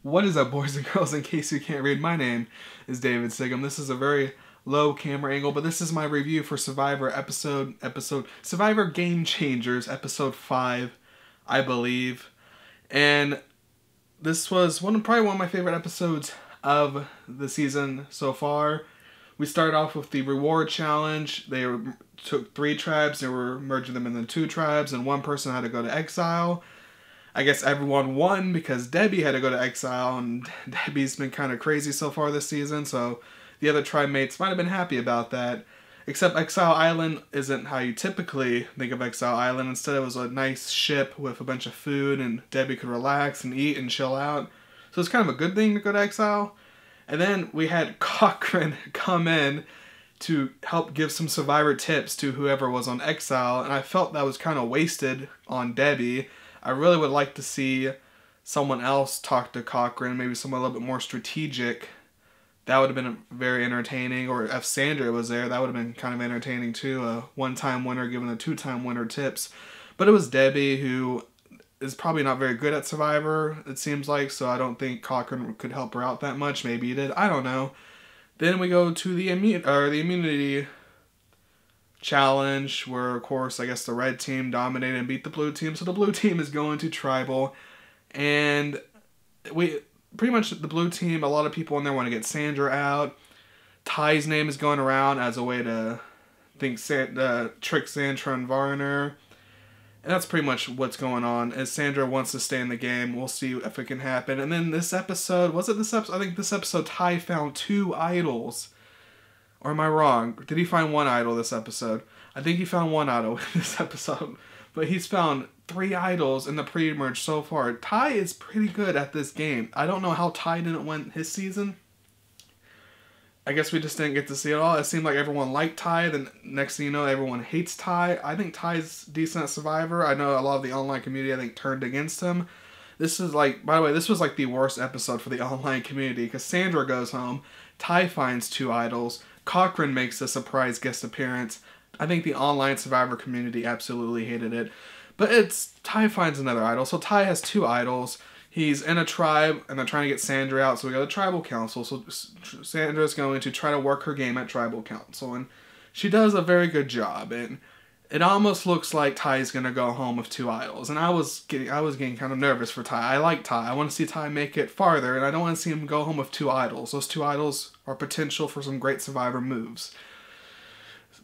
What is up, boys and girls? In case you can't read, my name is DavidCigam. This is a very low camera angle, but this is my review for Survivor Survivor Game Changers, episode 5, I believe. And this was probably one of my favorite episodes of the season so far. We started off with the reward challenge. They took 3 tribes, they were merging them into 2 tribes, and one person had to go to exile. I guess everyone won because Debbie had to go to exile, and Debbie's been kind of crazy so far this season, so the other tribe mates might have been happy about that. Except Exile Island isn't how you typically think of Exile Island. Instead, it was a nice ship with a bunch of food, and Debbie could relax and eat and chill out. So it's kind of a good thing to go to exile. And then we had Cochran come in to help give some Survivor tips to whoever was on exile, and I felt that was kind of wasted on Debbie. I really would like to see someone else talk to Cochran, maybe someone a little bit more strategic. That would have been very entertaining. Or if Sandra was there, that would have been kind of entertaining too. A one-time winner giving a 2-time winner tips. But it was Debbie, who is probably not very good at Survivor, it seems like, so I don't think Cochran could help her out that much. Maybe he did. I don't know. Then we go to the immunity challenge, where of course I guess the red team dominated and beat the blue team, so the blue team is going to tribal, and we pretty much, the blue team, a lot of people in there want to get Sandra out. Ty's name is going around as a way to trick Sandra and Varner, and that's pretty much what's going on. As Sandra wants to stay in the game, we'll see if it can happen. And then this episode, I think this episode Ty found 2 idols. Or am I wrong? Did he find 1 idol this episode? I think he found 1 idol in this episode. But he's found 3 idols in the pre-merge so far. Ty is pretty good at this game. I don't know how Ty didn't win his season. I guess we just didn't get to see it all. It seemed like everyone liked Ty. Then next thing you know, everyone hates Ty. I think Ty's decent at Survivor. I know a lot of the online community, I think, turned against him. This is like, by the way, this was like the worst episode for the online community, because Sandra goes home. Ty finds 2 idols. Cochran makes a surprise guest appearance. I think the online Survivor community absolutely hated it. But Ty finds another idol. So Ty has 2 idols. He's in a tribe, and they're trying to get Sandra out, so we go to Tribal Council. So Sandra's going to try to work her game at Tribal Council, and she does a very good job. And it almost looks like Ty's going to go home with 2 idols. And I was getting kind of nervous for Ty. I like Ty. I want to see Ty make it farther, and I don't want to see him go home with 2 idols. Those 2 idols are potential for some great Survivor moves.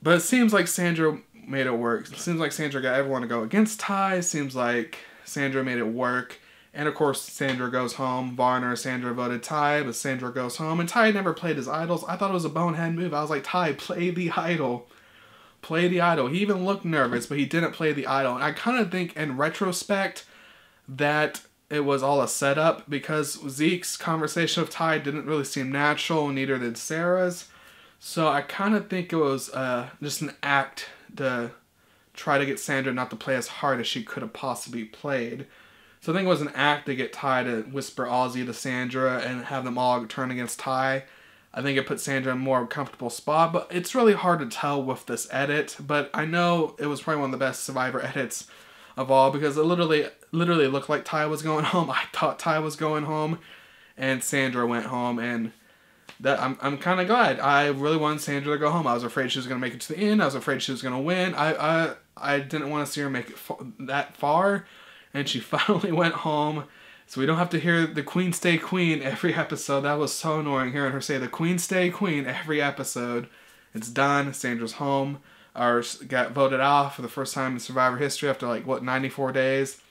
But it seems like Sandra made it work. It seems like Sandra got everyone to go against Ty. It seems like Sandra made it work. And of course, Sandra goes home. Varner, Sandra voted Ty, but Sandra goes home. And Ty never played his idols. I thought it was a bonehead move. I was like, Ty, play the idol. Play the idol. He even looked nervous, but he didn't play the idol. And I kind of think, in retrospect, that it was all a setup, because Zeke's conversation with Ty didn't really seem natural, and neither did Sarah's. So I kind of think it was just an act to try to get Sandra not to play as hard as she could have possibly played. So I think it was an act to get Ty to whisper Aussie to Sandra and have them all turn against Ty. I think it put Sandra in a more comfortable spot, but it's really hard to tell with this edit. But I know it was probably one of the best Survivor edits of all, because it literally looked like Ty was going home. I thought Ty was going home, and Sandra went home, and that I'm kind of glad. I really wanted Sandra to go home. I was afraid she was going to make it to the end. I was afraid she was going to win. I didn't want to see her make it that far, and she finally went home. So we don't have to hear the Queen stay Queen every episode. That was so annoying, hearing her say the Queen stay Queen every episode. It's done. Sandra's home. Or got voted off for the first time in Survivor history after 94 days.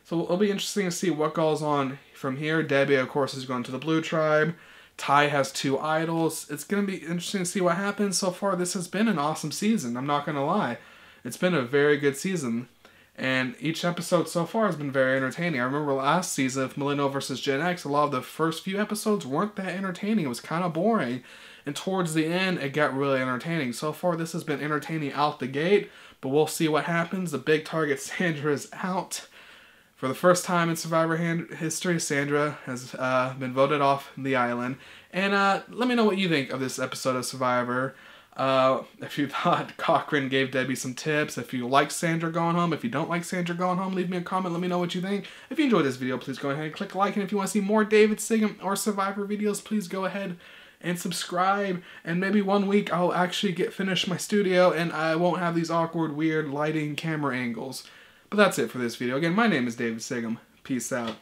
So it'll be interesting to see what goes on from here. Debbie, of course, is going to the blue tribe. Ty has 2 idols. It's going to be interesting to see what happens. So far, this has been an awesome season. I'm not going to lie. It's been a very good season. And each episode so far has been very entertaining. I remember last season of Millennial vs. Gen X, a lot of the first few episodes weren't that entertaining. It was kind of boring. And towards the end, it got really entertaining. So far, this has been entertaining out the gate, but we'll see what happens. The big target, Sandra, is out. For the first time in Survivor history, Sandra has been voted off the island. And let me know what you think of this episode of Survivor. If you thought Cochran gave Debbie some tips, if you like Sandra going home, if you don't like Sandra going home, leave me a comment, let me know what you think. If you enjoyed this video, please go ahead and click like, and if you want to see more David Sigam or Survivor videos, please go ahead and subscribe, and maybe one week I'll actually finish my studio and I won't have these awkward, weird lighting camera angles. But that's it for this video. Again, my name is David Sigam. Peace out.